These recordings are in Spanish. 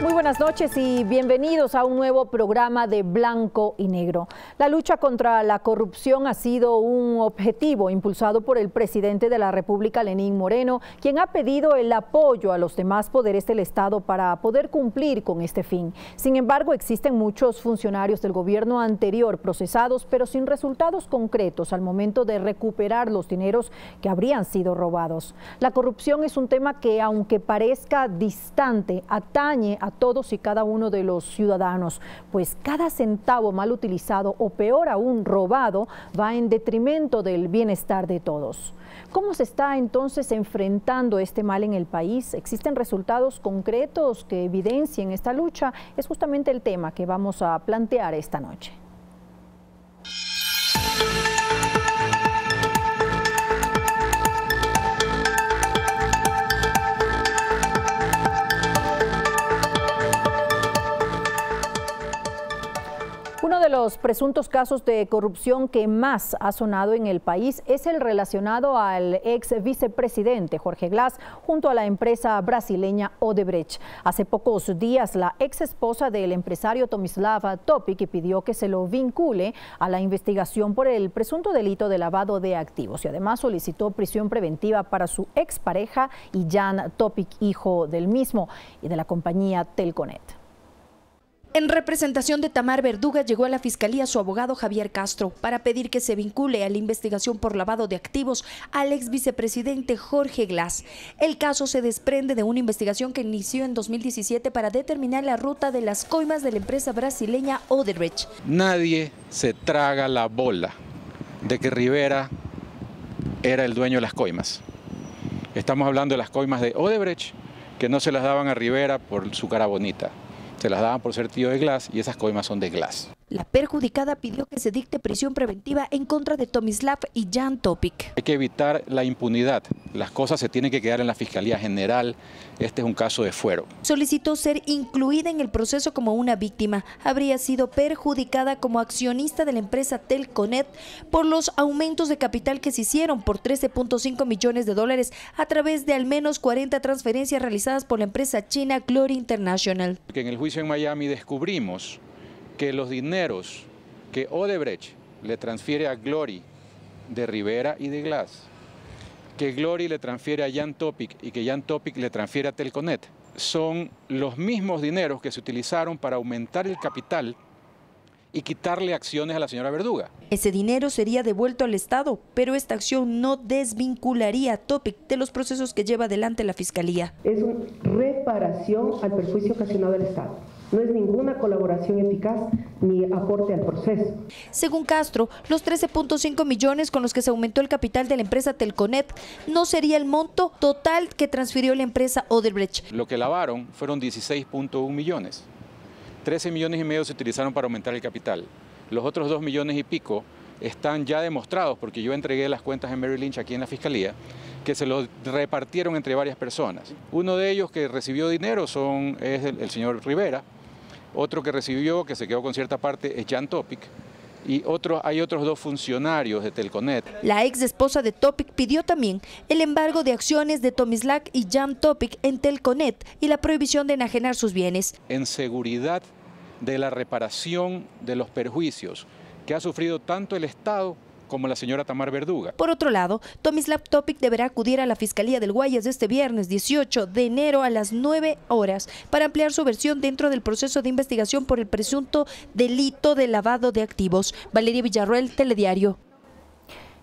Buenas noches y bienvenidos a un nuevo programa de Blanco y Negro. La lucha contra la corrupción ha sido un objetivo impulsado por el presidente de la República, Lenín Moreno, quien ha pedido el apoyo a los demás poderes del Estado para poder cumplir con este fin. Sin embargo, existen muchos funcionarios del gobierno anterior procesados, pero sin resultados concretos al momento de recuperar los dineros que habrían sido robados. La corrupción es un tema que, aunque parezca distante, atañe a todos y cada uno de los ciudadanos, pues cada centavo mal utilizado o peor aún robado va en detrimento del bienestar de todos. ¿Cómo se está entonces enfrentando este mal en el país? ¿Existen resultados concretos que evidencien esta lucha? Es justamente el tema que vamos a plantear esta noche. Uno de los presuntos casos de corrupción que más ha sonado en el país es el relacionado al ex vicepresidente Jorge Glass junto a la empresa brasileña Odebrecht. Hace pocos días la ex esposa del empresario Tomislav Topic pidió que se lo vincule a la investigación por el presunto delito de lavado de activos y además solicitó prisión preventiva para su expareja y Jan Topic, hijo del mismo y de la compañía Telconet. En representación de Tamar Verduga llegó a la Fiscalía su abogado Javier Castro para pedir que se vincule a la investigación por lavado de activos al ex vicepresidente Jorge Glass. El caso se desprende de una investigación que inició en 2017 para determinar la ruta de las coimas de la empresa brasileña Odebrecht. Nadie se traga la bola de que Rivera era el dueño de las coimas. Estamos hablando de las coimas de Odebrecht, que no se las daban a Rivera por su cara bonita. Se las daban por ser tío de Glass y esas coimas son de Glass. La perjudicada pidió que se dicte prisión preventiva en contra de Tomislav y Jan Topic. Hay que evitar la impunidad. Las cosas se tienen que quedar en la Fiscalía General. Este es un caso de fuero. Solicitó ser incluida en el proceso como una víctima. Habría sido perjudicada como accionista de la empresa Telconet por los aumentos de capital que se hicieron por 13.5 millones de dólares a través de al menos 40 transferencias realizadas por la empresa china Glory International. En el juicio en Miami descubrimos que los dineros que Odebrecht le transfiere a Glory de Rivera y de Glass, que Glory le transfiere a Jan Topic y que Jan Topic le transfiere a Telconet, son los mismos dineros que se utilizaron para aumentar el capital y quitarle acciones a la señora Verduga. Ese dinero sería devuelto al Estado, pero esta acción no desvincularía a Topic de los procesos que lleva adelante la Fiscalía. Es una reparación al perjuicio ocasionado al Estado. No es ninguna colaboración eficaz ni aporte al proceso. Según Castro, los 13.5 millones con los que se aumentó el capital de la empresa Telconet no sería el monto total que transfirió la empresa Odebrecht. Lo que lavaron fueron 16.1 millones. 13 millones y medio se utilizaron para aumentar el capital. Los otros 2 millones y pico están ya demostrados, porque yo entregué las cuentas en Merrill Lynch aquí en la Fiscalía, que se lo repartieron entre varias personas. Uno de ellos que recibió dinero es el señor Rivera, otro que recibió, que se quedó con cierta parte, es Jan Topic, y hay otros 2 funcionarios de Telconet. La ex esposa de Topic pidió también el embargo de acciones de Tomislav y Jan Topic en Telconet y la prohibición de enajenar sus bienes. En seguridad de la reparación de los perjuicios que ha sufrido tanto el Estado como la señora Tamar Verduga. Por otro lado, Tomislav Topic deberá acudir a la Fiscalía del Guayas este viernes 18 de enero a las 9 horas para ampliar su versión dentro del proceso de investigación por el presunto delito de lavado de activos. Valeria Villarroel, Telediario.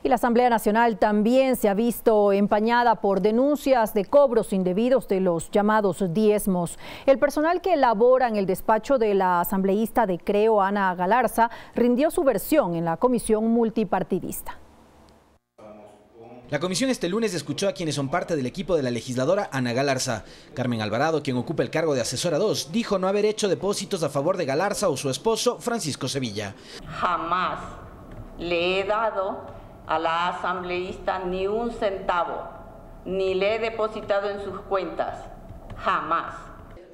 Y la Asamblea Nacional también se ha visto empañada por denuncias de cobros indebidos de los llamados diezmos. El personal que labora en el despacho de la asambleísta de Creo, Ana Galarza, rindió su versión en la comisión multipartidista. La comisión este lunes escuchó a quienes son parte del equipo de la legisladora Ana Galarza. Carmen Alvarado, quien ocupa el cargo de asesora 2, dijo no haber hecho depósitos a favor de Galarza o su esposo, Francisco Sevilla. Jamás le he dado a la asambleísta ni un centavo ni le he depositado en sus cuentas, jamás.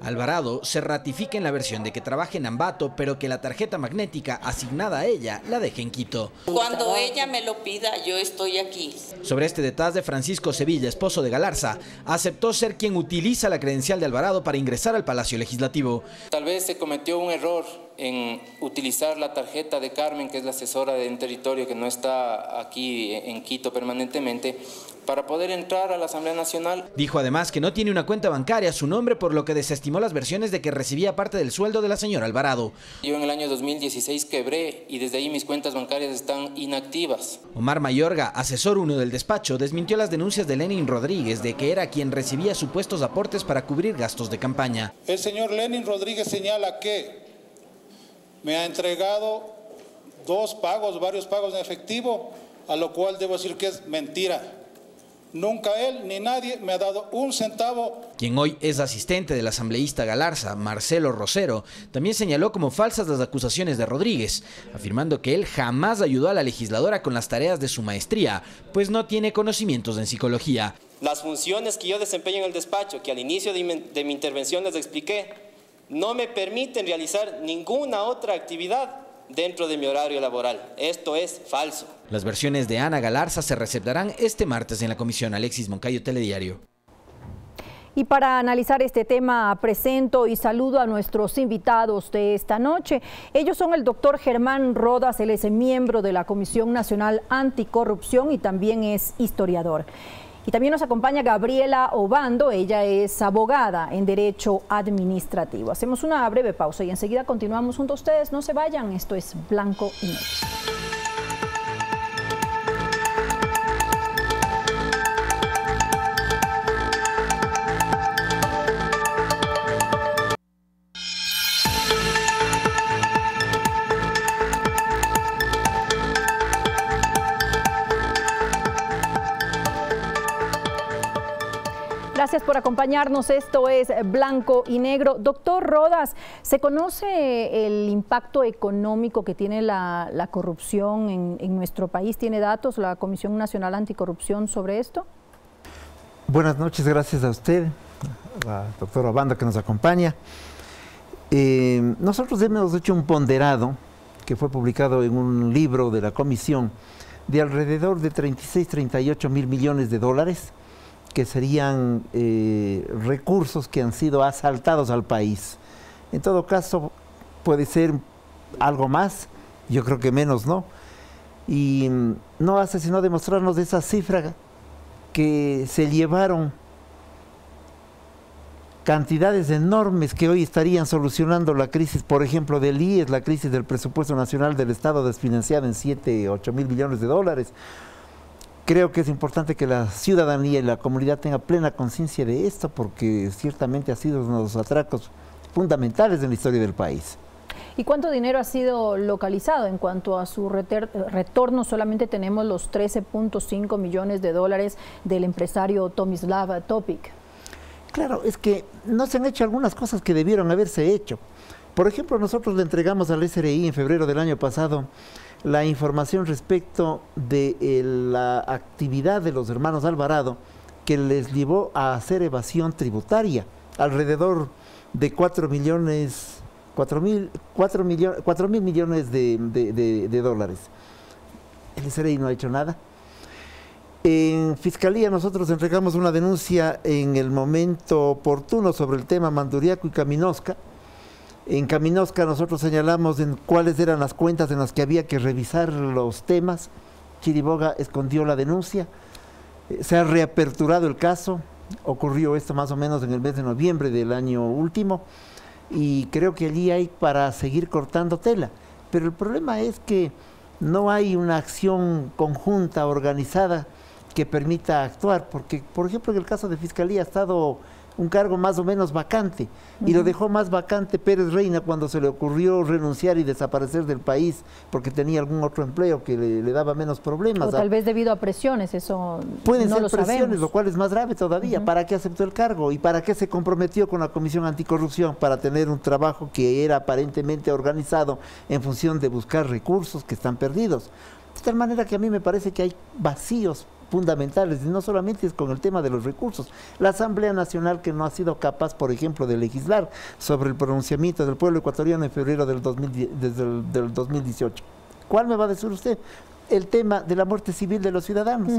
Alvarado se ratifica en la versión de que trabaja en Ambato, pero que la tarjeta magnética asignada a ella la deja en Quito. Cuando ella me lo pida, yo estoy aquí. Sobre este detalle, Francisco Sevilla, esposo de Galarza, aceptó ser quien utiliza la credencial de Alvarado para ingresar al Palacio Legislativo. Tal vez se cometió un error en utilizar la tarjeta de Carmen, que es la asesora de un territorio que no está aquí en Quito permanentemente, para poder entrar a la Asamblea Nacional. Dijo además que no tiene una cuenta bancaria a su nombre, por lo que desestimó las versiones de que recibía parte del sueldo de la señora Alvarado. Yo en el año 2016 quebré y desde ahí mis cuentas bancarias están inactivas. Omar Mayorga, asesor 1 del despacho, desmintió las denuncias de Lenin Rodríguez de que era quien recibía supuestos aportes para cubrir gastos de campaña. El señor Lenin Rodríguez señala que me ha entregado varios pagos en efectivo, a lo cual debo decir que es mentira. Nunca él ni nadie me ha dado un centavo. Quien hoy es asistente del asambleísta Galarza, Marcelo Rosero, también señaló como falsas las acusaciones de Rodríguez, afirmando que él jamás ayudó a la legisladora con las tareas de su maestría, pues no tiene conocimientos en psicología. Las funciones que yo desempeño en el despacho, que al inicio de mi intervención les expliqué, no me permiten realizar ninguna otra actividad dentro de mi horario laboral. Esto es falso. Las versiones de Ana Galarza se receptarán este martes en la comisión. Alexis Moncayo, Telediario. Y para analizar este tema presento y saludo a nuestros invitados de esta noche. Ellos son el doctor Germán Rodas, él es miembro de la Comisión Nacional Anticorrupción y también es historiador. Y también nos acompaña Gabriela Obando, ella es abogada en Derecho Administrativo. Hacemos una breve pausa y enseguida continuamos junto a ustedes. No se vayan, esto es Blanco y Negro. Gracias por acompañarnos, esto es Blanco y Negro. Doctor Rodas, ¿se conoce el impacto económico que tiene la corrupción en nuestro país? ¿Tiene datos la Comisión Nacional Anticorrupción sobre esto? Buenas noches, gracias a usted, a la doctora Obando que nos acompaña. Nosotros hemos hecho un ponderado que fue publicado en un libro de la Comisión de alrededor de 38 mil millones de dólares, que serían recursos que han sido asaltados al país. En todo caso, puede ser algo más, yo creo que menos no. Y no hace sino demostrarnos esa cifra que se llevaron cantidades enormes que hoy estarían solucionando la crisis, por ejemplo, del IES, la crisis del presupuesto nacional del Estado desfinanciada en 7, 8 mil millones de dólares. Creo que es importante que la ciudadanía y la comunidad tenga plena conciencia de esto, porque ciertamente ha sido uno de los atracos fundamentales en la historia del país. ¿Y cuánto dinero ha sido localizado? En cuanto a su retorno, solamente tenemos los 13.5 millones de dólares del empresario Tomislav Topic. Claro, es que no se han hecho algunas cosas que debieron haberse hecho. Por ejemplo, nosotros le entregamos al SRI en febrero del año pasado la información respecto de la actividad de los hermanos Alvarado que les llevó a hacer evasión tributaria, alrededor de 4 mil millones de dólares. El SRI no ha hecho nada. En Fiscalía nosotros entregamos una denuncia en el momento oportuno sobre el tema Manduriaco y Caminosca. En Caminosca nosotros señalamos en cuáles eran las cuentas en las que había que revisar los temas. Chiriboga escondió la denuncia, se ha reaperturado el caso, ocurrió esto más o menos en el mes de noviembre del año último, y creo que allí hay para seguir cortando tela. Pero el problema es que no hay una acción conjunta, organizada, que permita actuar, porque, por ejemplo, en el caso de Fiscalía ha estado un cargo más o menos vacante, y lo dejó más vacante Pérez Reina cuando se le ocurrió renunciar y desaparecer del país porque tenía algún otro empleo que le daba menos problemas. O tal vez debido a presiones, eso pueden no ser lo presiones, sabemos. Lo cual es más grave todavía. ¿Para qué aceptó el cargo? ¿Y para qué se comprometió con la Comisión Anticorrupción? Para tener un trabajo que era aparentemente organizado en función de buscar recursos que están perdidos. De tal manera que a mí me parece que hay vacíos fundamentales, y no solamente es con el tema de los recursos. La Asamblea Nacional, que no ha sido capaz, por ejemplo, de legislar sobre el pronunciamiento del pueblo ecuatoriano en febrero del 2018. ¿Cuál me va a decir usted? El tema de la muerte civil de los ciudadanos.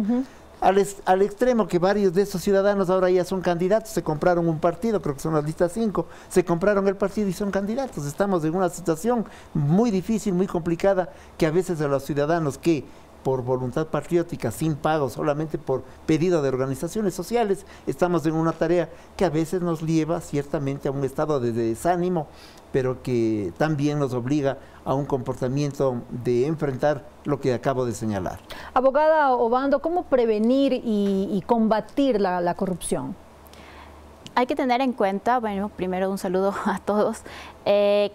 Al extremo que varios de esos ciudadanos ahora ya son candidatos, se compraron un partido, creo que son las listas 5, se compraron el partido y son candidatos. Estamos en una situación muy difícil, muy complicada, que a veces a los ciudadanos que por voluntad patriótica, sin pago, solamente por pedido de organizaciones sociales, estamos en una tarea que a veces nos lleva ciertamente a un estado de desánimo, pero que también nos obliga a un comportamiento de enfrentar lo que acabo de señalar. Abogada Obando, ¿cómo prevenir y combatir la corrupción? Hay que tener en cuenta, bueno, primero un saludo a todos.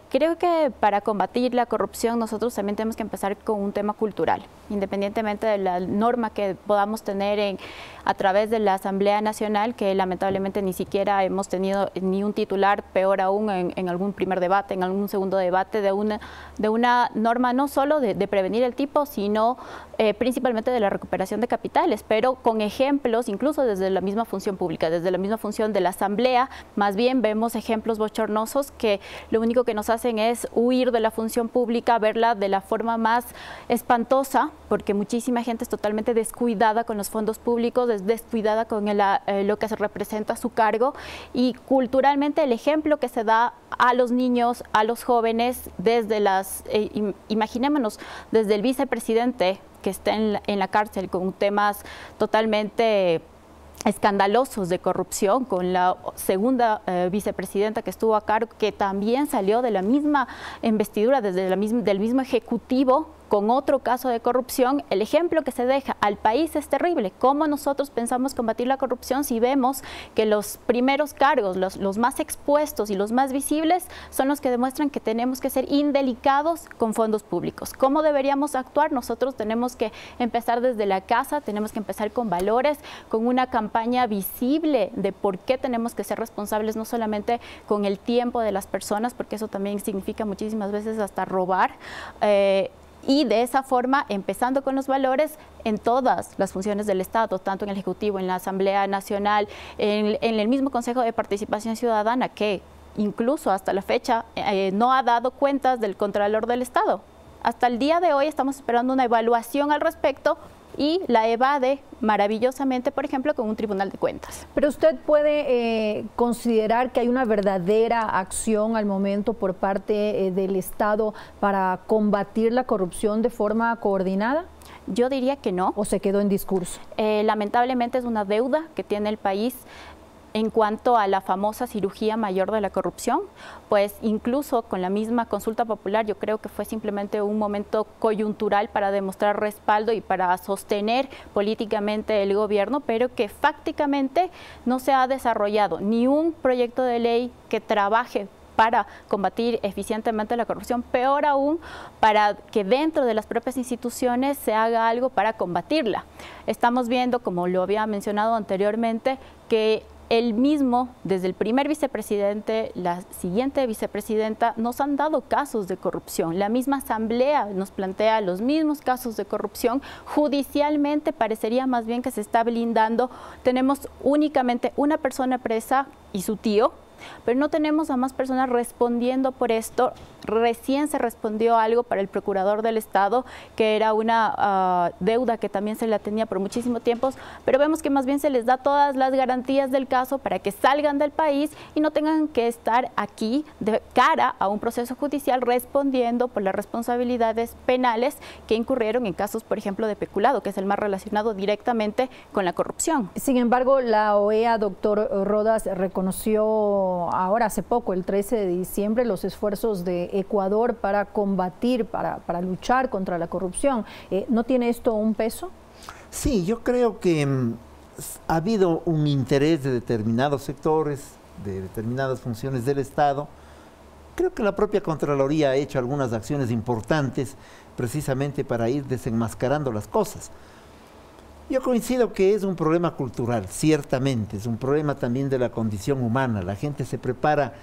Creo que para combatir la corrupción nosotros también tenemos que empezar con un tema cultural, independientemente de la norma que podamos tener a través de la Asamblea Nacional, que lamentablemente ni siquiera hemos tenido ni un titular, peor aún en algún primer debate, en algún segundo debate, de una norma no solo de prevenir el tipo, sino principalmente de la recuperación de capitales, pero con ejemplos incluso desde la misma función pública, desde la misma función de la Asamblea. Más bien vemos ejemplos bochornosos que lo único que nos hacen es huir de la función pública, verla de la forma más espantosa, porque muchísima gente es totalmente descuidada con los fondos públicos, es descuidada con lo que se representa a su cargo, y culturalmente el ejemplo que se da a los niños, a los jóvenes, desde imaginémonos, desde el vicepresidente que está en la cárcel con temas totalmente escandalosos de corrupción, con la segunda vicepresidenta que estuvo a cargo, que también salió de la misma investidura, del mismo ejecutivo, con otro caso de corrupción. El ejemplo que se deja al país es terrible. ¿Cómo nosotros pensamos combatir la corrupción si vemos que los primeros cargos, los más expuestos y los más visibles, son los que demuestran que tenemos que ser indelicados con fondos públicos? ¿Cómo deberíamos actuar? Nosotros tenemos que empezar desde la casa, tenemos que empezar con valores, con una campaña visible de por qué tenemos que ser responsables, no solamente con el tiempo de las personas, porque eso también significa muchísimas veces hasta robar, y de esa forma, empezando con los valores en todas las funciones del Estado, tanto en el Ejecutivo, en la Asamblea Nacional, en el mismo Consejo de Participación Ciudadana, que incluso hasta la fecha no ha dado cuentas del Contralor del Estado. Hasta el día de hoy estamos esperando una evaluación al respecto y la evade maravillosamente, por ejemplo, con un Tribunal de Cuentas. Pero usted puede considerar que hay una verdadera acción al momento por parte del Estado para combatir la corrupción de forma coordinada. Yo diría que no. ¿O se quedó en discurso? Lamentablemente es una deuda que tiene el país en cuanto a la famosa cirugía mayor de la corrupción, pues incluso con la misma consulta popular yo creo que fue simplemente un momento coyuntural para demostrar respaldo y para sostener políticamente el gobierno, pero que fácticamente no se ha desarrollado ni un proyecto de ley que trabaje para combatir eficientemente la corrupción, peor aún para que dentro de las propias instituciones se haga algo para combatirla. Estamos viendo, como lo había mencionado anteriormente, que él mismo, desde el primer vicepresidente, la siguiente vicepresidenta, nos han dado casos de corrupción. La misma Asamblea nos plantea los mismos casos de corrupción. Judicialmente parecería más bien que se está blindando. Tenemos únicamente una persona presa y su tío, pero no tenemos a más personas respondiendo por esto. Recién se respondió algo para el procurador del Estado, que era una deuda que también se la tenía por muchísimo tiempo, pero vemos que más bien se les da todas las garantías del caso para que salgan del país y no tengan que estar aquí de cara a un proceso judicial respondiendo por las responsabilidades penales que incurrieron en casos, por ejemplo, de peculado, que es el más relacionado directamente con la corrupción. Sin embargo, la OEA, doctor Rodas, reconoció ahora hace poco, el 13 de diciembre, los esfuerzos de Ecuador para combatir, para luchar contra la corrupción. ¿No tiene esto un peso? Sí, yo creo que ha habido un interés de determinados sectores, de determinadas funciones del Estado. Creo que la propia Contraloría ha hecho algunas acciones importantes precisamente para ir desenmascarando las cosas. Yo coincido que es un problema cultural, ciertamente, es un problema también de la condición humana. La gente se prepara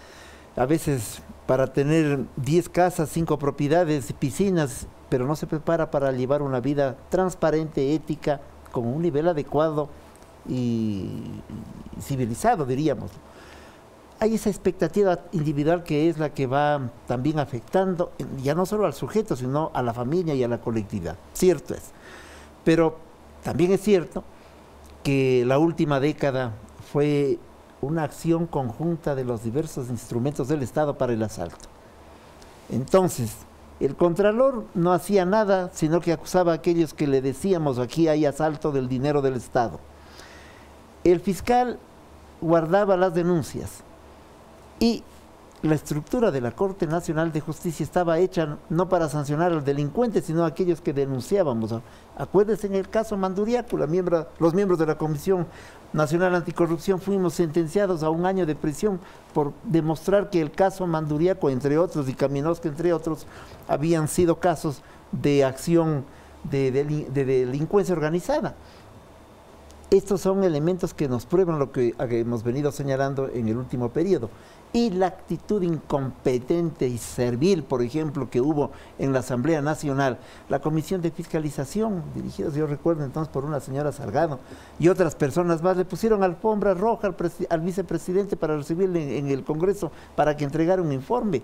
a veces para tener 10 casas, 5 propiedades, piscinas, pero no se prepara para llevar una vida transparente, ética, con un nivel adecuado y civilizado, diríamos. Hay esa expectativa individual que es la que va también afectando ya no solo al sujeto, sino a la familia y a la colectividad. Cierto es. Pero también es cierto que la última década fue una acción conjunta de los diversos instrumentos del Estado para el asalto. Entonces, el Contralor no hacía nada, sino que acusaba a aquellos que le decíamos aquí hay asalto del dinero del Estado. El fiscal guardaba las denuncias y la estructura de la Corte Nacional de Justicia estaba hecha no para sancionar al delincuente, sino a aquellos que denunciábamos. Acuérdense en el caso Manduriaco, los miembros de la Comisión Nacional Anticorrupción fuimos sentenciados a 1 año de prisión por demostrar que el caso Manduriaco, entre otros, y Caminosca, entre otros, habían sido casos de acción de delincuencia organizada. Estos son elementos que nos prueban lo que hemos venido señalando en el último periodo. Y la actitud incompetente y servil, por ejemplo, que hubo en la Asamblea Nacional, la Comisión de Fiscalización, dirigida, yo recuerdo entonces, por una señora Salgado, y otras personas más, le pusieron alfombra roja al vicepresidente para recibirle en el Congreso para que entregara un informe.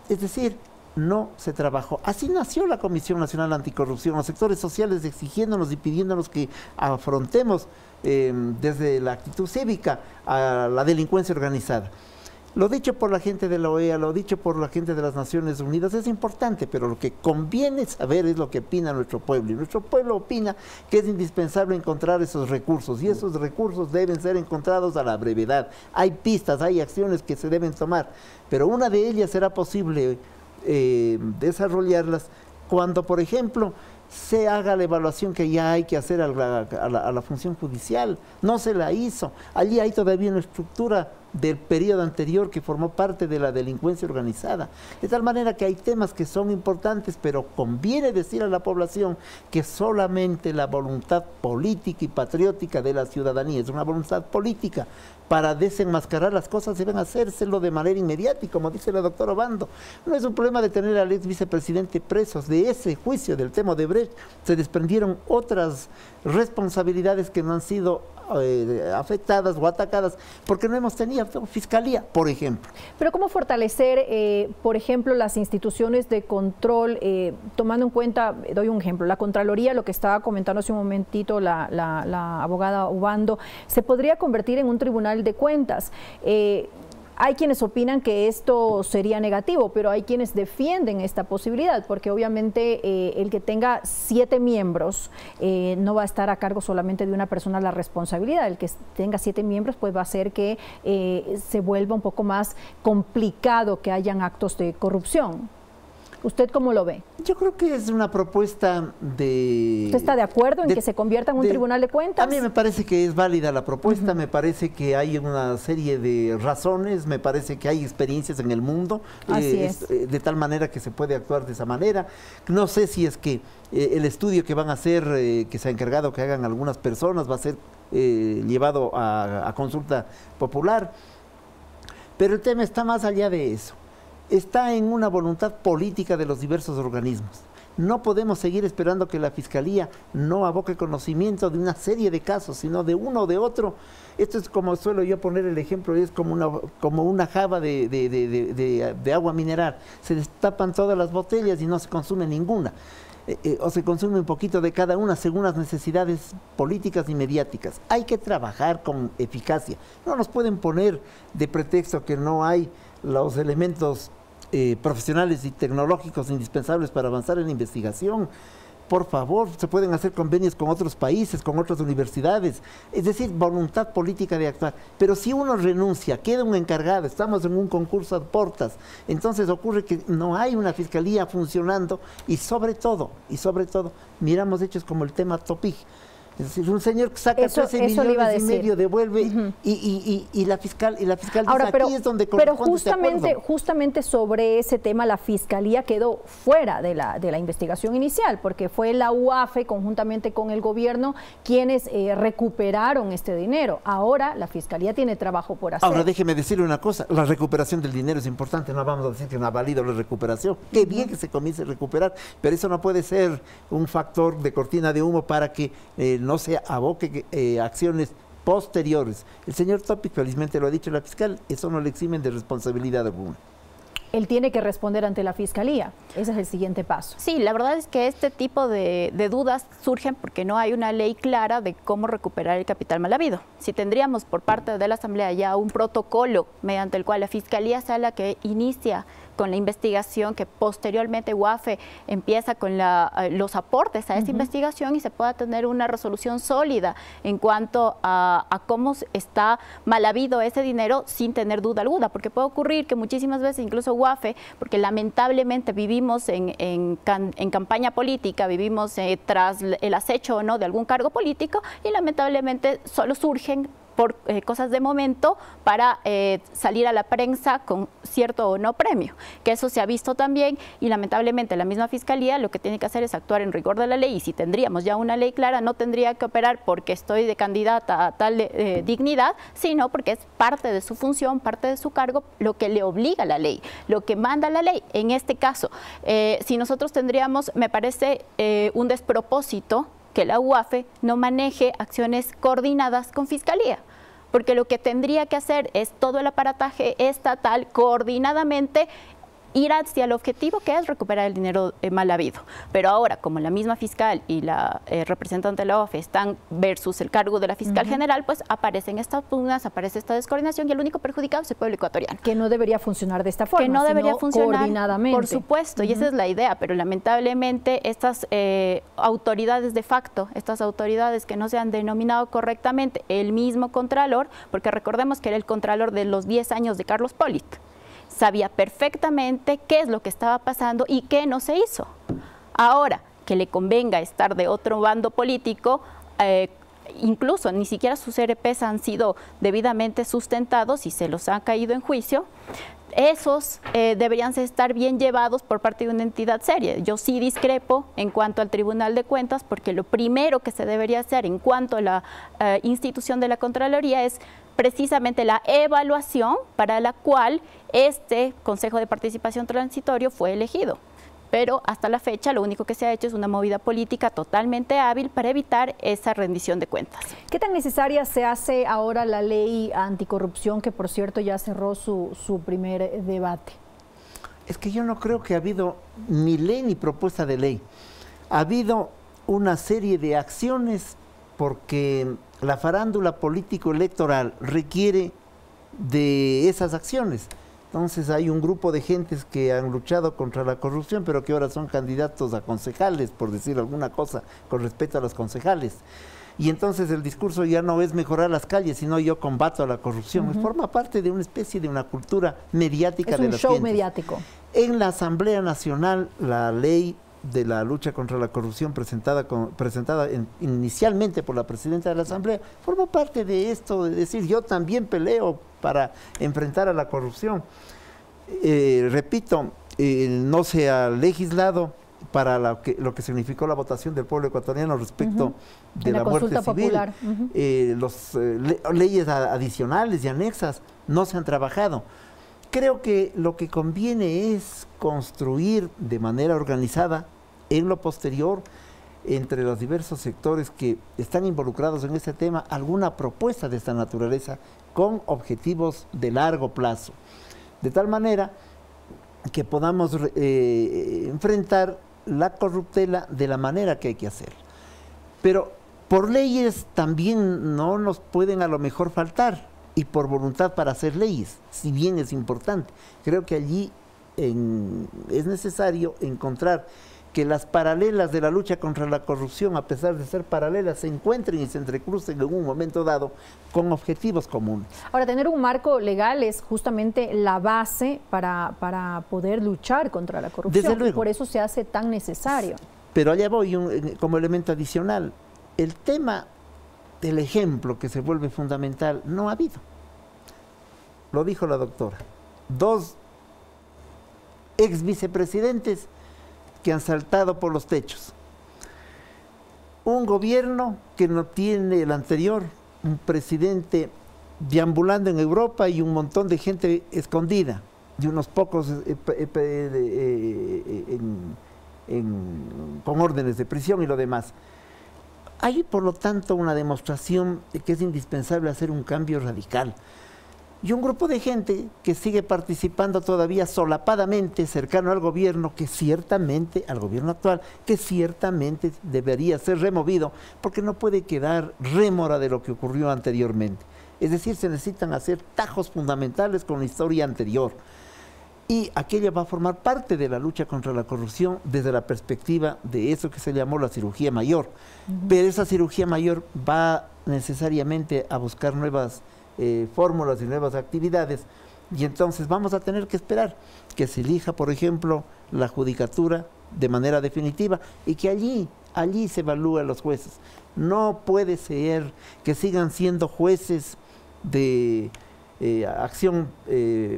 Es decir, no se trabajó. Así nació la Comisión Nacional Anticorrupción, los sectores sociales exigiéndonos y pidiéndonos que afrontemos desde la actitud cívica a la delincuencia organizada. Lo dicho por la gente de la OEA, lo dicho por la gente de las Naciones Unidas es importante, pero lo que conviene saber es lo que opina nuestro pueblo. Y nuestro pueblo opina que es indispensable encontrar esos recursos, y esos recursos deben ser encontrados a la brevedad. Hay pistas, hay acciones que se deben tomar, pero una de ellas será posible desarrollarlas cuando, por ejemplo, se haga la evaluación que ya hay que hacer a la función judicial. No se la hizo. Allí hay todavía una estructura del periodo anterior que formó parte de la delincuencia organizada. De tal manera que hay temas que son importantes, pero conviene decir a la población que solamente la voluntad política y patriótica de la ciudadanía es una voluntad política. Para desenmascarar las cosas deben hacérselo de manera inmediata, y como dice la doctora Obando, no es un problema de tener al ex vicepresidente presos. De ese juicio del tema de Brecht se desprendieron otras responsabilidades que no han sido afectadas o atacadas porque no hemos tenido fiscalía, por ejemplo. Pero ¿cómo fortalecer, por ejemplo, las instituciones de control, tomando en cuenta, doy un ejemplo, la Contraloría, lo que estaba comentando hace un momentito la abogada Obando, se podría convertir en un tribunal de cuentas? Hay quienes opinan que esto sería negativo, pero hay quienes defienden esta posibilidad, porque obviamente el que tenga 7 miembros no va a estar a cargo solamente de una persona la responsabilidad. El que tenga 7 miembros pues va a hacer que se vuelva un poco más complicado que hayan actos de corrupción. ¿Usted cómo lo ve? Yo creo que es una propuesta de... ¿Usted está de acuerdo en que se convierta en un tribunal de cuentas? A mí me parece que es válida la propuesta, me parece que hay una serie de razones, me parece que hay experiencias en el mundo, de tal manera que se puede actuar de esa manera. No sé si es que el estudio que van a hacer, que se ha encargado que hagan algunas personas, va a ser llevado a consulta popular, pero el tema está más allá de eso. Está en una voluntad política de los diversos organismos. No podemos seguir esperando que la Fiscalía no aboque conocimiento de una serie de casos, sino de uno o de otro. Esto es como suelo yo poner el ejemplo, es como una java de agua mineral. Se destapan todas las botellas y no se consume ninguna. O se consume un poquito de cada una según las necesidades políticas y mediáticas. Hay que trabajar con eficacia. No nos pueden poner de pretexto que no hay los elementos profesionales y tecnológicos indispensables para avanzar en la investigación. Por favor, se pueden hacer convenios con otros países, con otras universidades, es decir, voluntad política de actuar. Pero si uno renuncia, queda un encargado, estamos en un concurso a portas, entonces ocurre que no hay una fiscalía funcionando y sobre todo, miramos hechos como el tema Topig. Es decir, un señor que saca 13 millones y medio, devuelve, y la fiscal ahora, dice, pero, aquí es donde pero justamente sobre ese tema la Fiscalía quedó fuera de la investigación inicial, porque fue la UAFE conjuntamente con el gobierno quienes recuperaron este dinero. Ahora la Fiscalía tiene trabajo por hacer. Ahora déjeme decirle una cosa, la recuperación del dinero es importante, no vamos a decir que no ha valido la recuperación, qué bien que se comience a recuperar, pero eso no puede ser un factor de cortina de humo para que no se aboque acciones posteriores. El señor Topic, felizmente lo ha dicho la fiscal, eso no le eximen de responsabilidad alguna. Él tiene que responder ante la Fiscalía. Ese es el siguiente paso. Sí, la verdad es que este tipo de dudas surgen porque no hay una ley clara de cómo recuperar el capital mal habido. Si tendríamos por parte de la Asamblea ya un protocolo mediante el cual la Fiscalía sea la que inicia con la investigación, que posteriormente UAFE empieza con los aportes a esta investigación y se pueda tener una resolución sólida en cuanto a cómo está mal habido ese dinero sin tener duda alguna, porque puede ocurrir que muchísimas veces incluso UAFE, porque lamentablemente vivimos en campaña política, vivimos tras el acecho o no de algún cargo político y lamentablemente solo surgen por cosas de momento para salir a la prensa con cierto o no premio, que eso se ha visto también y lamentablemente la misma Fiscalía lo que tiene que hacer es actuar en rigor de la ley y si tendríamos ya una ley clara no tendría que operar porque estoy de candidata a tal dignidad, sino porque es parte de su función, parte de su cargo, lo que le obliga la ley, lo que manda la ley. En este caso, si nosotros tendríamos, me parece un despropósito que la UAFE no maneje acciones coordinadas con Fiscalía, porque lo que tendría que hacer es todo el aparataje estatal coordinadamente ir hacia el objetivo que es recuperar el dinero mal habido. Pero ahora, como la misma fiscal y la representante de la UAFE están versus el cargo de la fiscal general, pues aparecen estas pugnas, aparece esta descoordinación y el único perjudicado es el pueblo ecuatoriano. Que no debería funcionar de esta forma, que no debería funcionar coordinadamente. Por supuesto, y esa es la idea, pero lamentablemente estas autoridades de facto, estas autoridades que no se han denominado correctamente, el mismo contralor, porque recordemos que era el contralor de los 10 años de Carlos Polit, sabía perfectamente qué es lo que estaba pasando y qué no se hizo. Ahora, que le convenga estar de otro bando político, incluso ni siquiera sus ERPs han sido debidamente sustentados y se los han caído en juicio, esos deberían estar bien llevados por parte de una entidad seria. Yo sí discrepo en cuanto al Tribunal de Cuentas, porque lo primero que se debería hacer en cuanto a la institución de la Contraloría es precisamente la evaluación para la cual este Consejo de Participación Transitorio fue elegido. Pero hasta la fecha lo único que se ha hecho es una movida política totalmente hábil para evitar esa rendición de cuentas. ¿Qué tan necesaria se hace ahora la ley anticorrupción, que por cierto ya cerró su primer debate? Es que yo no creo que ha habido ni ley ni propuesta de ley. Ha habido una serie de acciones porque la farándula político-electoral requiere de esas acciones. Entonces hay un grupo de gentes que han luchado contra la corrupción, pero que ahora son candidatos a concejales, por decir alguna cosa con respecto a los concejales. Y entonces el discurso ya no es mejorar las calles, sino yo combato a la corrupción. Forma parte de una especie de una cultura mediática de las gentes. Es un show mediático. En la Asamblea Nacional, la ley de la lucha contra la corrupción presentada inicialmente por la presidenta de la Asamblea, forma parte de esto, de decir yo también peleo para enfrentar a la corrupción. Repito, no se ha legislado para lo que significó la votación del pueblo ecuatoriano respecto de la muerte civil. Leyes adicionales y anexas no se han trabajado. Creo que lo que conviene es construir de manera organizada en lo posterior, entre los diversos sectores que están involucrados en este tema, alguna propuesta de esta naturaleza con objetivos de largo plazo, de tal manera que podamos enfrentar la corruptela de la manera que hay que hacer. Pero por leyes también no nos pueden a lo mejor faltar, y por voluntad para hacer leyes, si bien es importante. Creo que allí es necesario encontrar que las paralelas de la lucha contra la corrupción, a pesar de ser paralelas, se encuentren y se entrecrucen en un momento dado con objetivos comunes. Ahora, tener un marco legal es justamente la base para poder luchar contra la corrupción. Desde luego. Y por eso se hace tan necesario. Pero allá voy como elemento adicional. El tema del ejemplo que se vuelve fundamental no ha habido. Lo dijo la doctora. 2 ex vicepresidentes que han saltado por los techos. Un gobierno que no tiene el anterior, un presidente deambulando en Europa y un montón de gente escondida, y unos pocos con órdenes de prisión y lo demás. Hay, por lo tanto, una demostración de que es indispensable hacer un cambio radical. Y un grupo de gente que sigue participando todavía solapadamente, cercano al gobierno, al gobierno actual, que ciertamente debería ser removido, porque no puede quedar rémora de lo que ocurrió anteriormente. Es decir, se necesitan hacer tajos fundamentales con la historia anterior. Y aquello va a formar parte de la lucha contra la corrupción desde la perspectiva de eso que se llamó la cirugía mayor. Pero esa cirugía mayor va necesariamente a buscar nuevas fórmulas y nuevas actividades, y entonces vamos a tener que esperar que se elija, por ejemplo, la judicatura de manera definitiva y que allí se evalúen los jueces. No puede ser que sigan siendo jueces de acción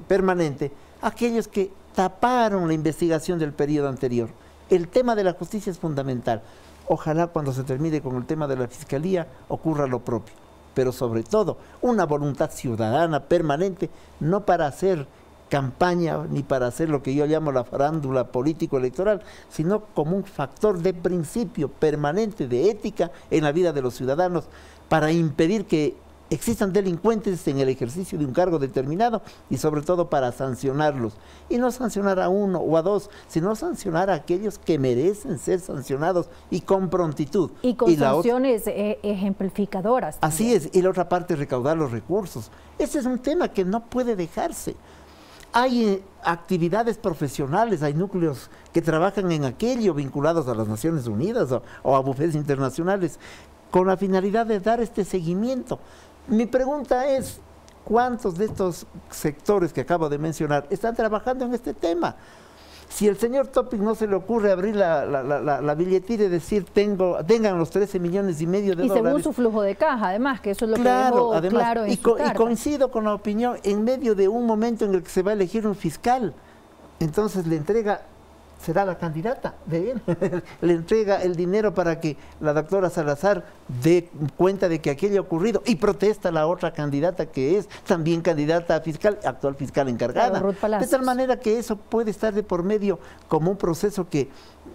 permanente aquellos que taparon la investigación del periodo anterior. El tema de la justicia es fundamental. Ojalá cuando se termine con el tema de la fiscalía ocurra lo propio. Pero sobre todo una voluntad ciudadana permanente, no para hacer campaña ni para hacer lo que yo llamo la farándula político-electoral, sino como un factor de principio permanente de ética en la vida de los ciudadanos para impedir que existan delincuentes en el ejercicio de un cargo determinado y sobre todo para sancionarlos. Y no sancionar a uno o a dos, sino sancionar a aquellos que merecen ser sancionados y con prontitud. Y con sanciones ejemplificadoras. Así es, y la otra parte es recaudar los recursos. Ese es un tema que no puede dejarse. Hay actividades profesionales, hay núcleos que trabajan en aquello vinculados a las Naciones Unidas o a bufetes internacionales con la finalidad de dar este seguimiento. Mi pregunta es, ¿cuántos de estos sectores que acabo de mencionar están trabajando en este tema? Si el señor Topic no se le ocurre abrir la billetera y decir, tengan los 13,5 millones de dólares. Y según su flujo de caja, además, que eso es lo que dejó claro en su carta. Y coincido con la opinión, en medio de un momento en el que se va a elegir un fiscal, entonces le entrega, será la candidata de él, le entrega el dinero para que la doctora Salazar dé cuenta de que aquello ha ocurrido y protesta la otra candidata que es también candidata a fiscal, actual fiscal encargada. Claro, de tal manera que eso puede estar de por medio como un proceso que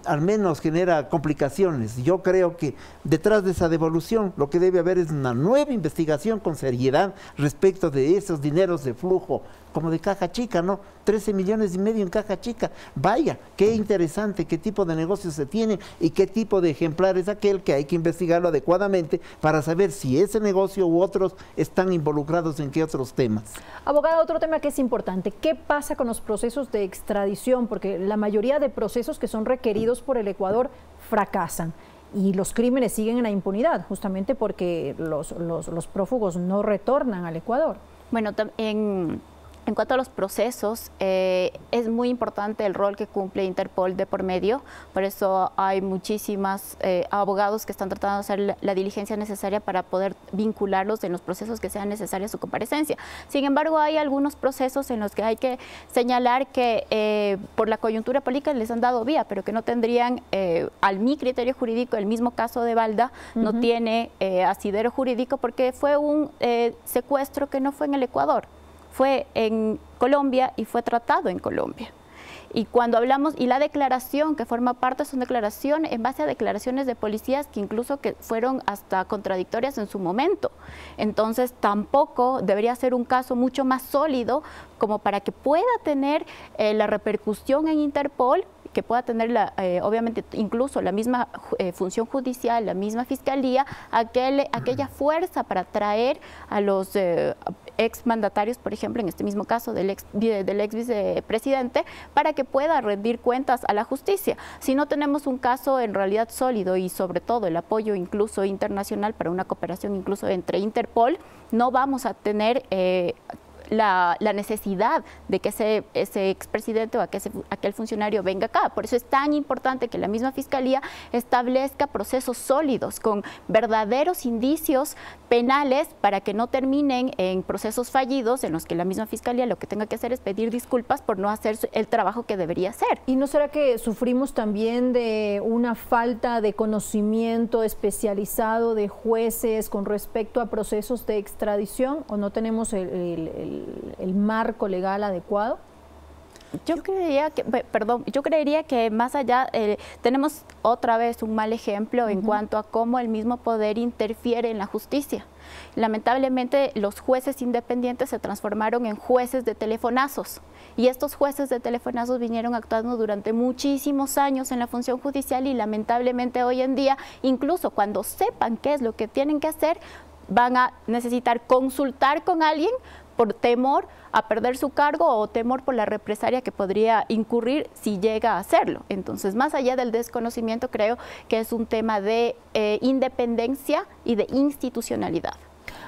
al menos genera complicaciones. Yo creo que detrás de esa devolución lo que debe haber es una nueva investigación con seriedad respecto de esos dineros de flujo, como de caja chica, ¿no? 13,5 millones en caja chica. Vaya, qué interesante, qué tipo de negocios se tiene y qué tipo de ejemplar es aquel que hay que investigarlo adecuadamente para saber si ese negocio u otros están involucrados en qué otros temas. Abogada, otro tema que es importante, ¿qué pasa con los procesos de extradición? Porque la mayoría de procesos que son requeridos por el Ecuador fracasan y los crímenes siguen en la impunidad, justamente porque los prófugos no retornan al Ecuador. Bueno, en cuanto a los procesos, es muy importante el rol que cumple Interpol de por medio, por eso hay muchísimos abogados que están tratando de hacer la diligencia necesaria para poder vincularlos en los procesos que sean necesarios a su comparecencia. Sin embargo, hay algunos procesos en los que hay que señalar que por la coyuntura política les han dado vía, pero que no tendrían, al mi criterio jurídico, el mismo caso de Balda, no tiene asidero jurídico porque fue un secuestro que no fue en el Ecuador. Fue en Colombia y fue tratado en Colombia. Y cuando hablamos, y la declaración que forma parte son declaraciones en base a declaraciones de policías que incluso que fueron hasta contradictorias en su momento. Entonces tampoco debería ser un caso mucho más sólido como para que pueda tener la repercusión en Interpol, que pueda tener obviamente incluso la misma función judicial, la misma fiscalía, aquella fuerza para traer a los exmandatarios, por ejemplo, en este mismo caso del ex vicepresidente, para que pueda rendir cuentas a la justicia. Si no tenemos un caso en realidad sólido y sobre todo el apoyo incluso internacional para una cooperación incluso entre Interpol, no vamos a tener la necesidad de que ese expresidente o aquel funcionario venga acá. Por eso es tan importante que la misma Fiscalía establezca procesos sólidos con verdaderos indicios penales para que no terminen en procesos fallidos en los que la misma Fiscalía lo que tenga que hacer es pedir disculpas por no hacer el trabajo que debería hacer. ¿Y no será que sufrimos también de una falta de conocimiento especializado de jueces con respecto a procesos de extradición o no tenemos el marco legal adecuado? Yo creería que más allá, tenemos otra vez un mal ejemplo en cuanto a cómo el mismo poder interfiere en la justicia. Lamentablemente los jueces independientes se transformaron en jueces de telefonazos y estos jueces de telefonazos vinieron actuando durante muchísimos años en la función judicial y lamentablemente hoy en día, incluso cuando sepan qué es lo que tienen que hacer, van a necesitar consultar con alguien por temor a perder su cargo o temor por la represalia que podría incurrir si llega a hacerlo. Entonces, más allá del desconocimiento, creo que es un tema de independencia y de institucionalidad.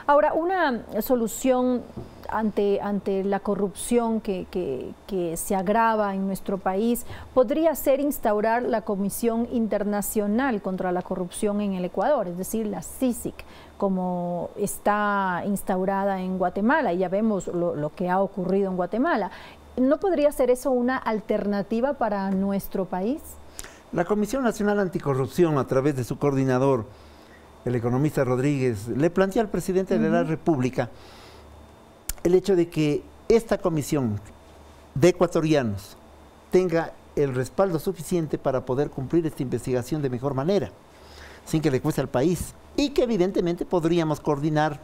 Ahora, una solución ante la corrupción que se agrava en nuestro país podría ser instaurar la Comisión Internacional contra la Corrupción en el Ecuador, es decir, la CICIG, como está instaurada en Guatemala, y ya vemos lo que ha ocurrido en Guatemala. ¿No podría ser eso una alternativa para nuestro país? La Comisión Nacional Anticorrupción, a través de su coordinador, el economista Rodríguez, le planteó al presidente de la República el hecho de que esta comisión de ecuatorianos tenga el respaldo suficiente para poder cumplir esta investigación de mejor manera, sin que le cueste al país, y que evidentemente podríamos coordinar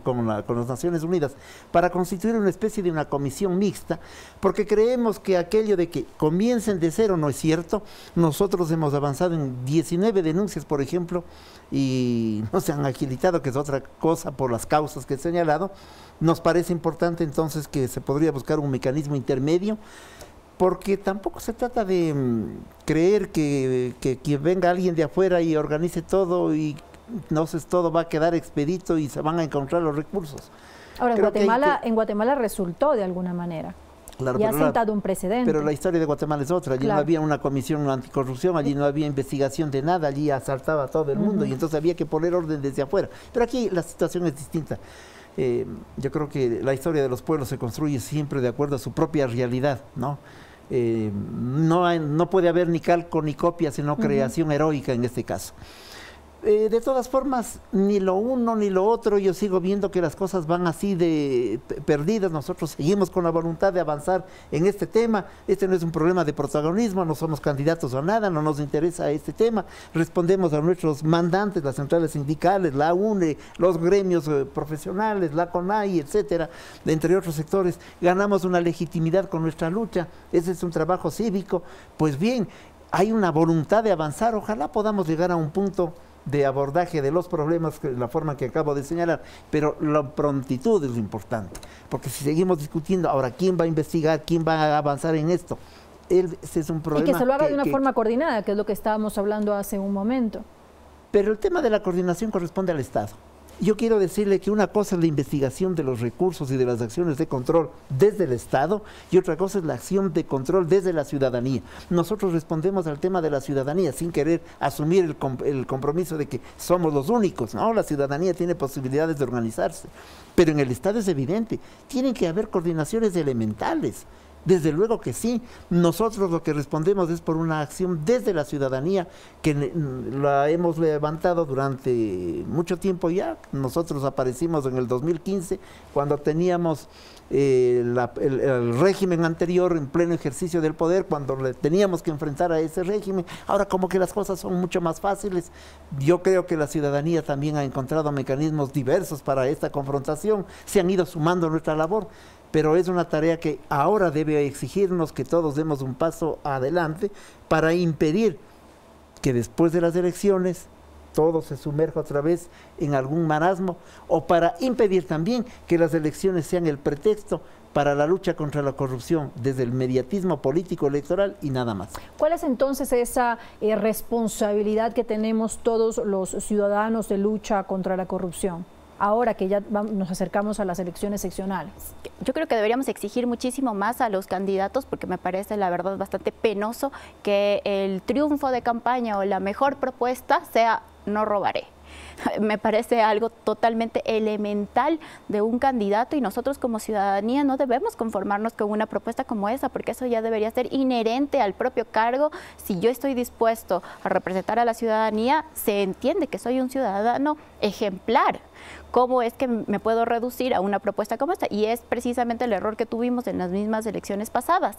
con las Naciones Unidas para constituir una especie de una comisión mixta, porque creemos que aquello de que comiencen de cero no es cierto. Nosotros hemos avanzado en 19 denuncias, por ejemplo, y no se han agilitado, que es otra cosa por las causas que he señalado. Nos parece importante entonces que se podría buscar un mecanismo intermedio, porque tampoco se trata de creer que venga alguien de afuera y organice todo y entonces todo va a quedar expedito y se van a encontrar los recursos. Ahora, en Guatemala resultó de alguna manera. Claro, y ha sentado un precedente. Pero la historia de Guatemala es otra. Allí no había una comisión anticorrupción, allí no había investigación de nada, allí asaltaba a todo el mundo y entonces había que poner orden desde afuera. Pero aquí la situación es distinta. Yo creo que la historia de los pueblos se construye siempre de acuerdo a su propia realidad, ¿no? No puede haber ni calco ni copia, sino creación heroica en este caso. De todas formas, ni lo uno ni lo otro, yo sigo viendo que las cosas van así de perdidas. Nosotros seguimos con la voluntad de avanzar en este tema. Este no es un problema de protagonismo, no somos candidatos a nada, no nos interesa este tema. Respondemos a nuestros mandantes, las centrales sindicales, la UNE, los gremios profesionales, la CONAI, etcétera, entre otros sectores. Ganamos una legitimidad con nuestra lucha. Ese es un trabajo cívico. Pues bien, hay una voluntad de avanzar. Ojalá podamos llegar a un punto de abordaje de los problemas, la forma que acabo de señalar, pero la prontitud es lo importante, porque si seguimos discutiendo, ahora, ¿quién va a investigar? ¿Quién va a avanzar en esto? Ese es un problema. Y que se lo haga de una forma coordinada, que es lo que estábamos hablando hace un momento. Pero el tema de la coordinación corresponde al Estado. Yo quiero decirle que una cosa es la investigación de los recursos y de las acciones de control desde el Estado y otra cosa es la acción de control desde la ciudadanía. Nosotros respondemos al tema de la ciudadanía sin querer asumir el compromiso de que somos los únicos. No, la ciudadanía tiene posibilidades de organizarse, pero en el Estado es evidente, tienen que haber coordinaciones elementales. Desde luego que sí, nosotros lo que respondemos es por una acción desde la ciudadanía que la hemos levantado durante mucho tiempo ya. Nosotros aparecimos en el 2015 cuando teníamos el régimen anterior en pleno ejercicio del poder, cuando le teníamos que enfrentar a ese régimen. Ahora como que las cosas son mucho más fáciles. Yo creo que la ciudadanía también ha encontrado mecanismos diversos para esta confrontación, se han ido sumando a nuestra labor. Pero es una tarea que ahora debe exigirnos que todos demos un paso adelante para impedir que después de las elecciones todo se sumerja otra vez en algún marasmo, o para impedir también que las elecciones sean el pretexto para la lucha contra la corrupción desde el mediatismo político electoral y nada más. ¿Cuál es entonces esa responsabilidad que tenemos todos los ciudadanos de lucha contra la corrupción? Ahora que ya nos acercamos a las elecciones seccionales. Yo creo que deberíamos exigir muchísimo más a los candidatos, porque me parece la verdad bastante penoso que el triunfo de campaña o la mejor propuesta sea no robaré. Me parece algo totalmente elemental de un candidato y nosotros como ciudadanía no debemos conformarnos con una propuesta como esa, porque eso ya debería ser inherente al propio cargo. Si yo estoy dispuesto a representar a la ciudadanía, se entiende que soy un ciudadano ejemplar. ¿Cómo es que me puedo reducir a una propuesta como esta? Y es precisamente el error que tuvimos en las mismas elecciones pasadas.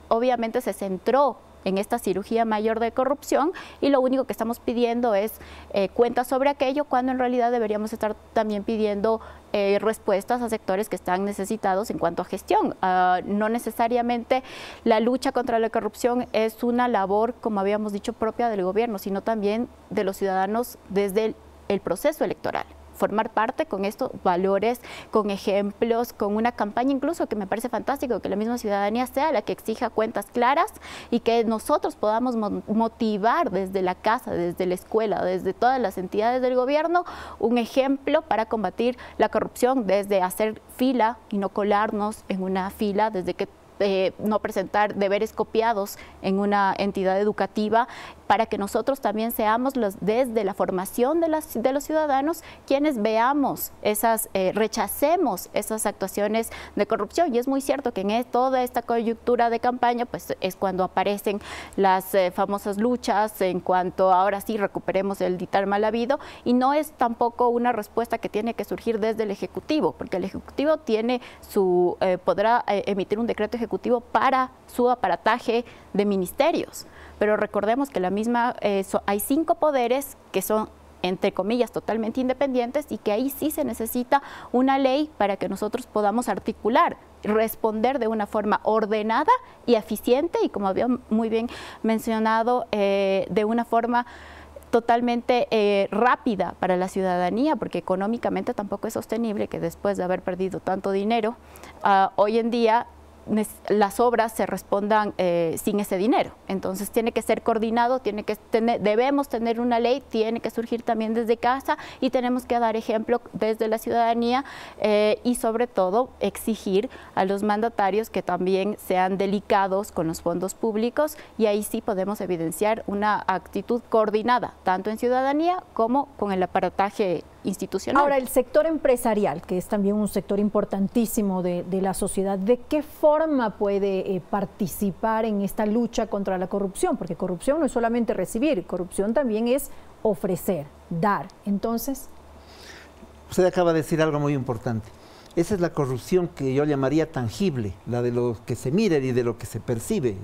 Obviamente se centró en esta cirugía mayor de corrupción y lo único que estamos pidiendo es cuentas sobre aquello, cuando en realidad deberíamos estar también pidiendo respuestas a sectores que están necesitados en cuanto a gestión. No necesariamente la lucha contra la corrupción es una labor, como habíamos dicho, propia del gobierno, sino también de los ciudadanos desde el proceso electoral. Formar parte con estos valores, con ejemplos, con una campaña incluso que me parece fantástico, que la misma ciudadanía sea la que exija cuentas claras y que nosotros podamos motivar desde la casa, desde la escuela, desde todas las entidades del gobierno, un ejemplo para combatir la corrupción, desde hacer fila y no colarnos en una fila, desde que no presentar deberes copiados en una entidad educativa, para que nosotros también seamos desde la formación de los ciudadanos quienes veamos rechacemos esas actuaciones de corrupción. Y es muy cierto que en toda esta coyuntura de campaña pues es cuando aparecen las famosas luchas en cuanto ahora sí recuperemos el dictar mal habido, y no es tampoco una respuesta que tiene que surgir desde el Ejecutivo, porque el Ejecutivo tiene podrá emitir un decreto ejecutivo para su aparataje de ministerios. Pero recordemos que hay 5 poderes que son, entre comillas, totalmente independientes, y que ahí sí se necesita una ley para que nosotros podamos articular, responder de una forma ordenada y eficiente, y como había muy bien mencionado, de una forma totalmente rápida para la ciudadanía, porque económicamente tampoco es sostenible que después de haber perdido tanto dinero, hoy en día las obras se respondan sin ese dinero. Entonces tiene que ser coordinado, debemos tener una ley, tiene que surgir también desde casa, y tenemos que dar ejemplo desde la ciudadanía y sobre todo exigir a los mandatarios que también sean delicados con los fondos públicos, y ahí sí podemos evidenciar una actitud coordinada, tanto en ciudadanía como con el aparataje institucional. Ahora, el sector empresarial, que es también un sector importantísimo de la sociedad, ¿de qué forma puede participar en esta lucha contra la corrupción? Porque corrupción no es solamente recibir, corrupción también es ofrecer, dar. Entonces, usted acaba de decir algo muy importante. Esa es la corrupción que yo llamaría tangible, la de lo que se mira y de lo que se percibe,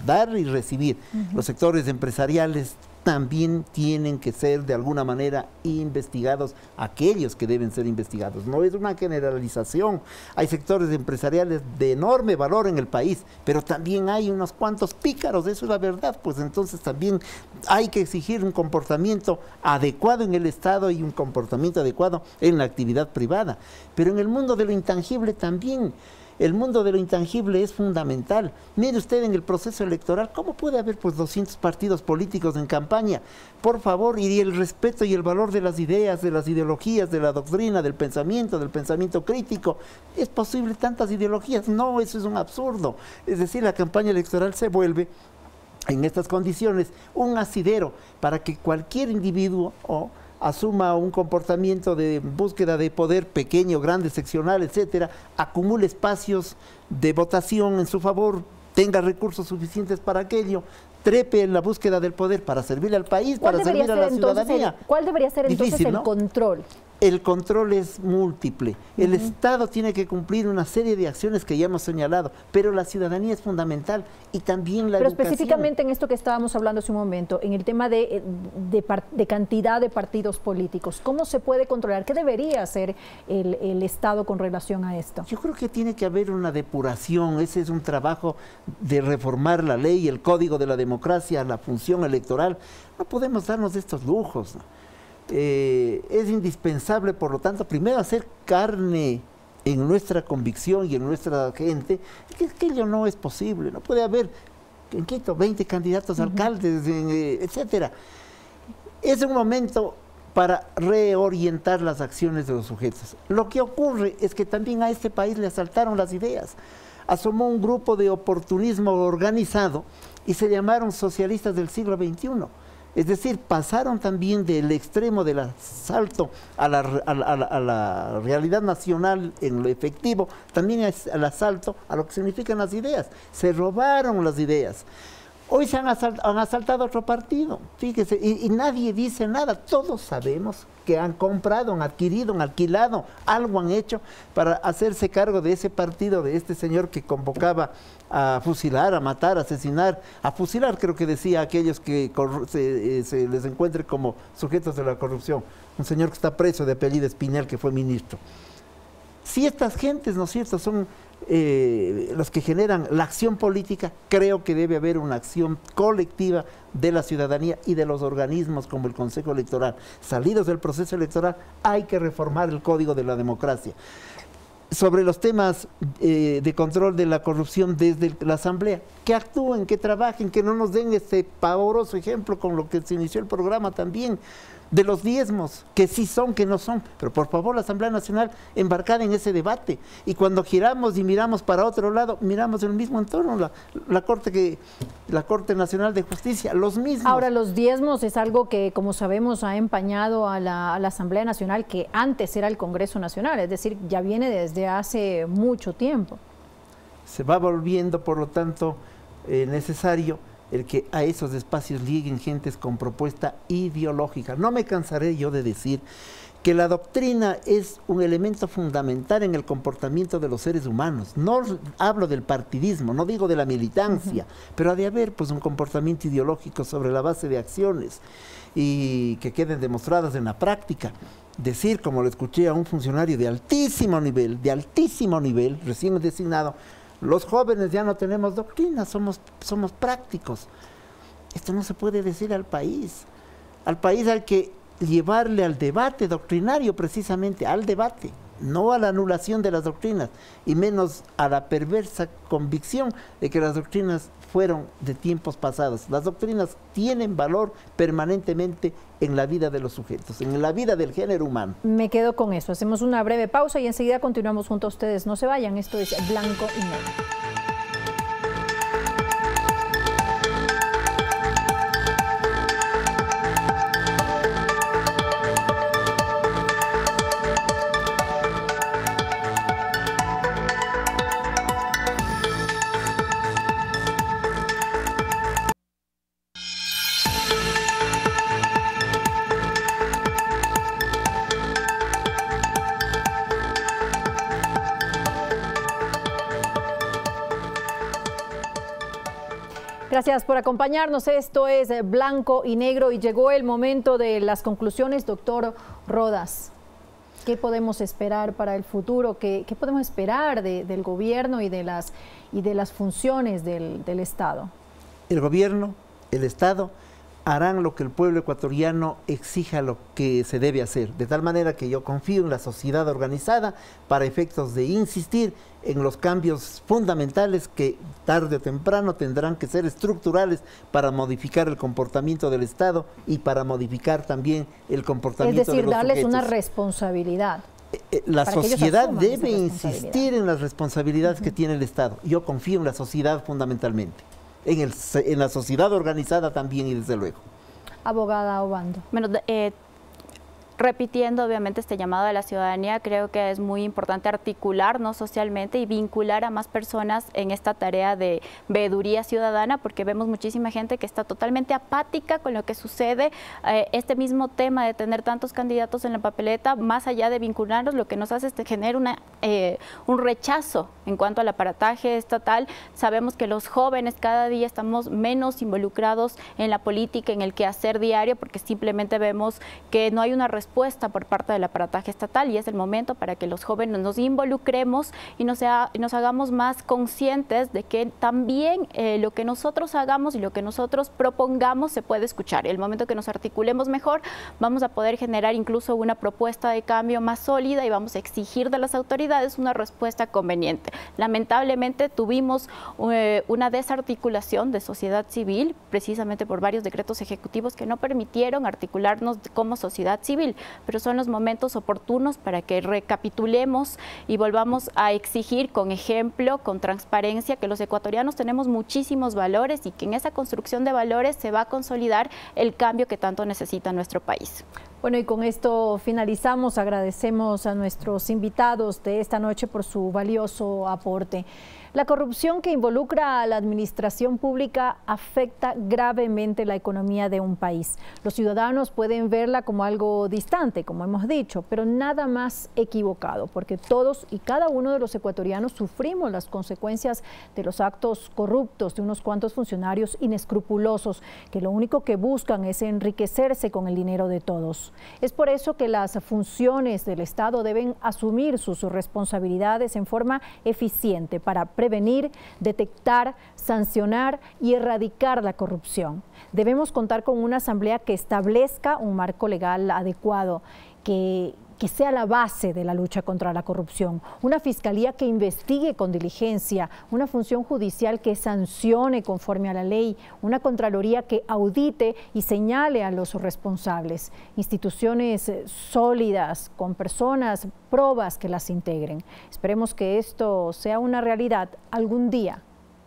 dar y recibir. Los sectores empresariales también tienen que ser de alguna manera investigados, aquellos que deben ser investigados. No es una generalización. Hay sectores empresariales de enorme valor en el país, pero también hay unos cuantos pícaros, eso es la verdad. Pues entonces también hay que exigir un comportamiento adecuado en el Estado y un comportamiento adecuado en la actividad privada. Pero en el mundo de lo intangible también. El mundo de lo intangible es fundamental. Mire usted en el proceso electoral, ¿cómo puede haber pues 200 partidos políticos en campaña? Por favor, y el respeto y el valor de las ideas, de las ideologías, de la doctrina, del pensamiento crítico. ¿Es posible tantas ideologías? No, eso es un absurdo. Es decir, la campaña electoral se vuelve, en estas condiciones, un asidero para que cualquier individuo asuma un comportamiento de búsqueda de poder pequeño, grande, seccional, etcétera, acumule espacios de votación en su favor, tenga recursos suficientes para aquello, trepe en la búsqueda del poder para servirle al país, para servir a la ciudadanía. ¿Cuál debería ser entonces el control? El control es múltiple. El Estado tiene que cumplir una serie de acciones que ya hemos señalado, pero la ciudadanía es fundamental y también la educación. Pero específicamente en esto que estábamos hablando hace un momento, en el tema de cantidad de partidos políticos, ¿cómo se puede controlar? ¿Qué debería hacer el Estado con relación a esto? Yo creo que tiene que haber una depuración. Ese es un trabajo de reformar la ley, el código de la democracia, la función electoral. No podemos darnos estos lujos, ¿no? Es indispensable, por lo tanto, primero hacer carne en nuestra convicción y en nuestra gente, que aquello no es posible. No puede haber en Quito 20 candidatos a alcaldes, etcétera. Es un momento para reorientar las acciones de los sujetos. Lo que ocurre es que también a este país le asaltaron las ideas. Asomó un grupo de oportunismo organizado y se llamaron socialistas del siglo XXI. Es decir, pasaron también del extremo del asalto a la realidad nacional en lo efectivo, también al asalto a lo que significan las ideas. Se robaron las ideas. Hoy se han asaltado otro partido, fíjese, y nadie dice nada. Todos sabemos que han comprado, han adquirido, han alquilado, algo han hecho para hacerse cargo de ese partido, de este señor que convocaba a fusilar, a matar, a asesinar, a fusilar, creo que decía, a aquellos que se les encuentre como sujetos de la corrupción. Un señor que está preso de apellido Espinel, que fue ministro. Si estas gentes, ¿no es cierto?, son los que generan la acción política, creo que debe haber una acción colectiva de la ciudadanía y de los organismos como el Consejo Electoral. Salidos del proceso electoral, hay que reformar el Código de la Democracia. Sobre los temas de control de la corrupción desde la Asamblea, que actúen, que trabajen, que no nos den este pavoroso ejemplo con lo que se inició el programa también, de los diezmos, que sí son, que no son, pero por favor la Asamblea Nacional embarcada en ese debate, y cuando giramos y miramos para otro lado, miramos en el mismo entorno, la Corte Nacional de Justicia, los mismos. Ahora, los diezmos es algo que, como sabemos, ha empañado a la Asamblea Nacional, que antes era el Congreso Nacional, es decir, ya viene desde hace mucho tiempo. Se va volviendo, por lo tanto, necesario el que a esos espacios lleguen gentes con propuesta ideológica. No me cansaré yo de decir que la doctrina es un elemento fundamental en el comportamiento de los seres humanos. No hablo del partidismo, no digo de la militancia, pero ha de haber pues un comportamiento ideológico sobre la base de acciones y que queden demostradas en la práctica. Decir, como lo escuché a un funcionario de altísimo nivel, recién designado, los jóvenes ya no tenemos doctrina, somos prácticos. Esto no se puede decir al país. Al país hay que llevarle al debate doctrinario, precisamente, al debate, no a la anulación de las doctrinas, y menos a la perversa convicción de que las doctrinas fueron de tiempos pasados. Las doctrinas tienen valor permanentemente en la vida de los sujetos, en la vida del género humano. Me quedo con eso. Hacemos una breve pausa y enseguida continuamos junto a ustedes. No se vayan, esto es Blanco y Negro. Gracias por acompañarnos. Esto es Blanco y Negro y llegó el momento de las conclusiones. Doctor Rodas, ¿qué podemos esperar para el futuro? ¿Qué podemos esperar del gobierno y de las funciones del Estado? El gobierno, el Estado, harán lo que el pueblo ecuatoriano exija lo que se debe hacer, de tal manera que yo confío en la sociedad organizada para efectos de insistir en los cambios fundamentales que tarde o temprano tendrán que ser estructurales para modificar el comportamiento del Estado y para modificar también el comportamiento de los sujetos. Es decir, darles una responsabilidad. La sociedad debe insistir en las responsabilidades que tiene el Estado. Yo confío en la sociedad fundamentalmente. En la sociedad organizada también y desde luego. Abogada Obando. Bueno, repitiendo obviamente este llamado de la ciudadanía, creo que es muy importante articularnos socialmente y vincular a más personas en esta tarea de veeduría ciudadana, porque vemos muchísima gente que está totalmente apática con lo que sucede. Este mismo tema de tener tantos candidatos en la papeleta, más allá de vincularnos, lo que nos hace es generar un rechazo en cuanto al aparataje estatal. Sabemos que los jóvenes cada día estamos menos involucrados en la política, en el quehacer diario, porque simplemente vemos que no hay una respuesta por parte del aparataje estatal, y es el momento para que los jóvenes nos involucremos y nos hagamos más conscientes de que también lo que nosotros hagamos y lo que nosotros propongamos se puede escuchar. El momento que nos articulemos mejor, vamos a poder generar incluso una propuesta de cambio más sólida y vamos a exigir de las autoridades una respuesta conveniente. Lamentablemente tuvimos una desarticulación de sociedad civil, precisamente por varios decretos ejecutivos que no permitieron articularnos como sociedad civil. pero son los momentos oportunos para que recapitulemos y volvamos a exigir con ejemplo, con transparencia, que los ecuatorianos tenemos muchísimos valores y que en esa construcción de valores se va a consolidar el cambio que tanto necesita nuestro país. Bueno, y con esto finalizamos. Agradecemos a nuestros invitados de esta noche por su valioso aporte. La corrupción que involucra a la administración pública afecta gravemente la economía de un país. Los ciudadanos pueden verla como algo distante, como hemos dicho, pero nada más equivocado, porque todos y cada uno de los ecuatorianos sufrimos las consecuencias de los actos corruptos de unos cuantos funcionarios inescrupulosos que lo único que buscan es enriquecerse con el dinero de todos. Es por eso que las funciones del Estado deben asumir sus responsabilidades en forma eficiente para prevenir, detectar, sancionar y erradicar la corrupción. Debemos contar con una asamblea que establezca un marco legal adecuado, que sea la base de la lucha contra la corrupción, una fiscalía que investigue con diligencia, una función judicial que sancione conforme a la ley, una contraloría que audite y señale a los responsables, instituciones sólidas, con personas, probas que las integren. Esperemos que esto sea una realidad algún día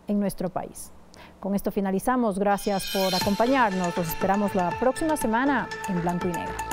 en nuestro país. Con esto finalizamos. Gracias por acompañarnos. Los esperamos la próxima semana en Blanco y Negro.